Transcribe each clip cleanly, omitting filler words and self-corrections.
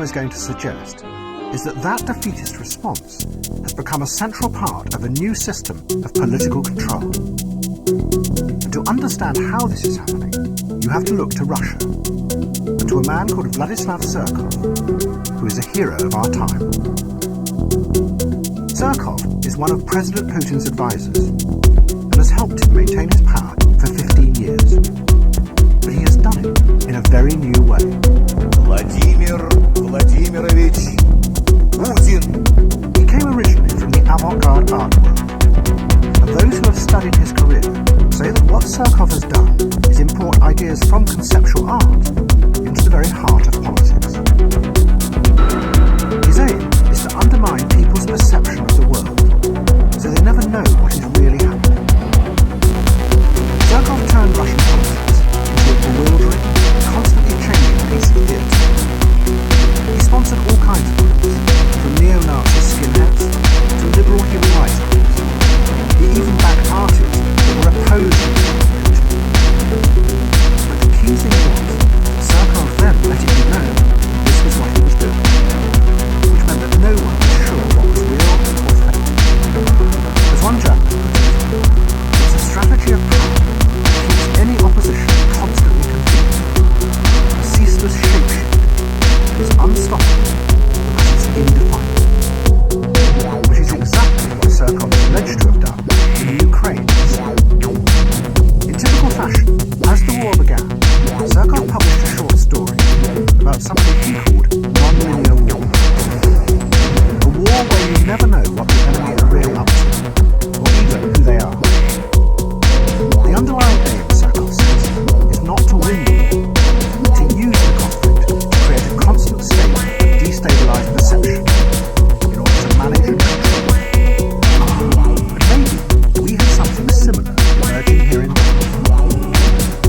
is going to suggest is that defeatist response has become a central part of a new system of political control. And to understand how this is happening, you have to look to Russia, and to a man called Vladislav Surkov, who is a hero of our time. Surkov is one of President Putin's advisors, and has helped him maintain his power for 15 years. But he has done it in a very new way. Vladimir Vladimirovich Putin. He came originally from the avant-garde art world, and those who have studied his career say that what Surkov has done is import ideas from conceptual art into the very heart of politics. His aim is to undermine people's perception of the world, so they never know what is really happening. Surkov turned Russian politics into a bewildering, constantly changing piece of theatre. He sponsored all kinds of groups, from neo-Nazi skinheads to liberal human rights groups. He even backed parties that were opposed to Putin. But the key thing was that Surkov then let it be known this was what he was doing, which meant that no one was sure what was real or fake. As one journalist put it, it's a strategy of power that keeps any opposition constantly confused. A ceaseless shape-shifting that is unstoppable because it's indefinable. Which is exactly what Surkov is alleged to have done in Ukraine. In typical fashion, as the war began, Surkov published a short story about something he called non-linear war. A war where you never know what the enemy are really up to, or even who they are. The underlying aim, Surkov says, is not to win the war, but to use the conflict to create a constant state of destabilized perception in order to manage and control. But maybe we have something similar emerging here in Britain.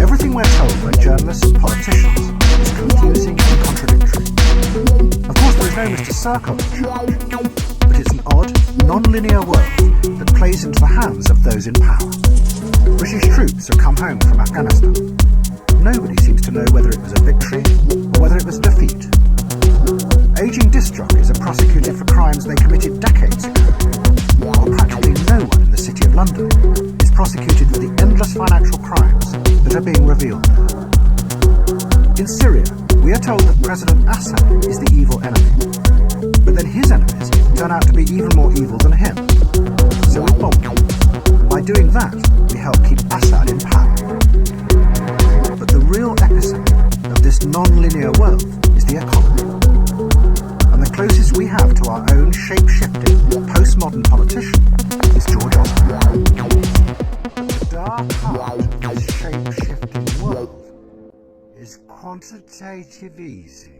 Everything we're told by journalists and politicians is confusing and contradictory. Of course, there is no Mr. Surkov in charge, but it's an odd, non-linear world that plays into the hands of those in power. British troops have come home from Afghanistan. Nobody seems to know whether it was a victory or whether it was a defeat. Aging disc jockeys are prosecuted for crimes they committed decades ago, while practically no one in the City of London is prosecuted for the endless financial crimes that are being revealed there. In Syria, we are told that President Assad is the evil enemy, but then his enemies turn out to be even more evil than him. So we bomb him. By doing that, we help keep Assad in power. But the real epicenter of this non-linear world is the economy. And the closest we have to our own shape-shifting, postmodern politician is George Osborne. The dark heart of this shape-shifting world is quantitative easing.